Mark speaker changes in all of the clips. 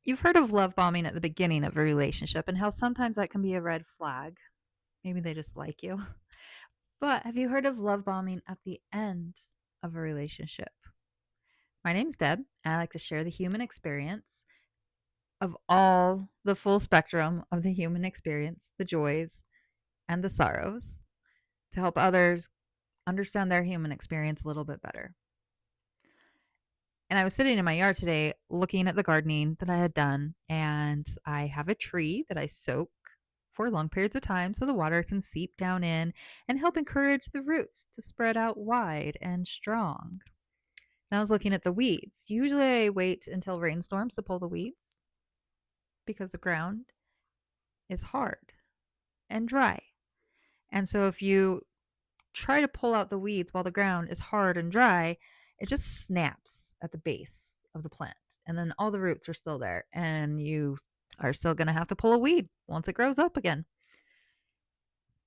Speaker 1: You've heard of love bombing at the beginning of a relationship and how sometimes that can be a red flag. Maybe they just like you. But have you heard of love bombing at the end of a relationship? My name's Deb, and I like to share the human experience of all the full spectrum of the human experience, the joys and the sorrows, to help others understand their human experience a little bit better. And I was sitting in my yard today looking at the gardening that I had done, and I have a tree that I soak for long periods of time so the water can seep down in and help encourage the roots to spread out wide and strong. And I was looking at the weeds. Usually I wait until rainstorms to pull the weeds because the ground is hard and dry. And so if you try to pull out the weeds while the ground is hard and dry, it just snaps at the base of the plant. And then all the roots are still there. And you are still going to have to pull a weed once it grows up again.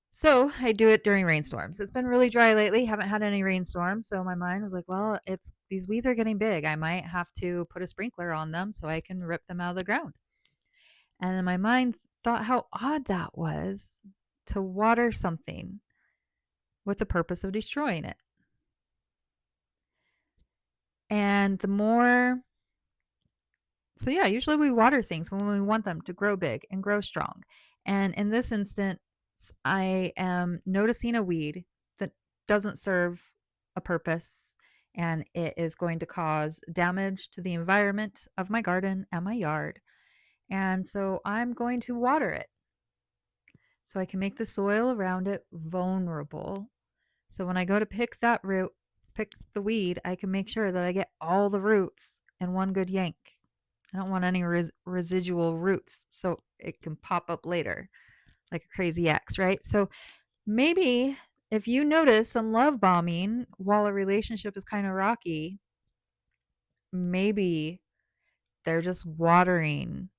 Speaker 1: So I do it during rainstorms. It's been really dry lately. Haven't had any rainstorms. So my mind was like, well, it's these weeds are getting big. I might have to put a sprinkler on them so I can rip them out of the ground. And then my mind thought how odd that was to water something with the purpose of destroying it. And the more, so yeah, usually we water things when we want them to grow big and grow strong. And in this instance, I am noticing a weed that doesn't serve a purpose and it is going to cause damage to the environment of my garden and my yard. And so I'm going to water it so I can make the soil around it vulnerable. So when I go to pick the weed, I can make sure that I get all the roots in one good yank. I don't want any residual roots so it can pop up later like a crazy ex, right? So maybe if you notice some love bombing while a relationship is kind of rocky, maybe they're just watering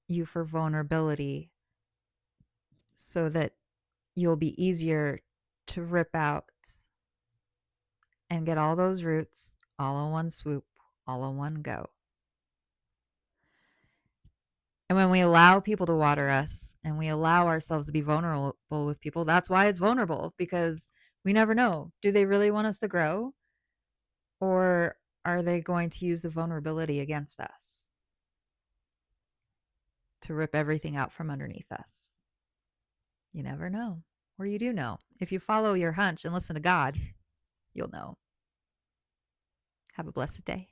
Speaker 1: you for vulnerability so that you'll be easier to rip out and get all those roots all in one swoop, all in one go. And when we allow people to water us and we allow ourselves to be vulnerable with people, that's why it's vulnerable because we never know. Do they really want us to grow? Or are they going to use the vulnerability against us to rip everything out from underneath us? You never know. Or you do know. If you follow your hunch and listen to God, you'll know. Have a blessed day.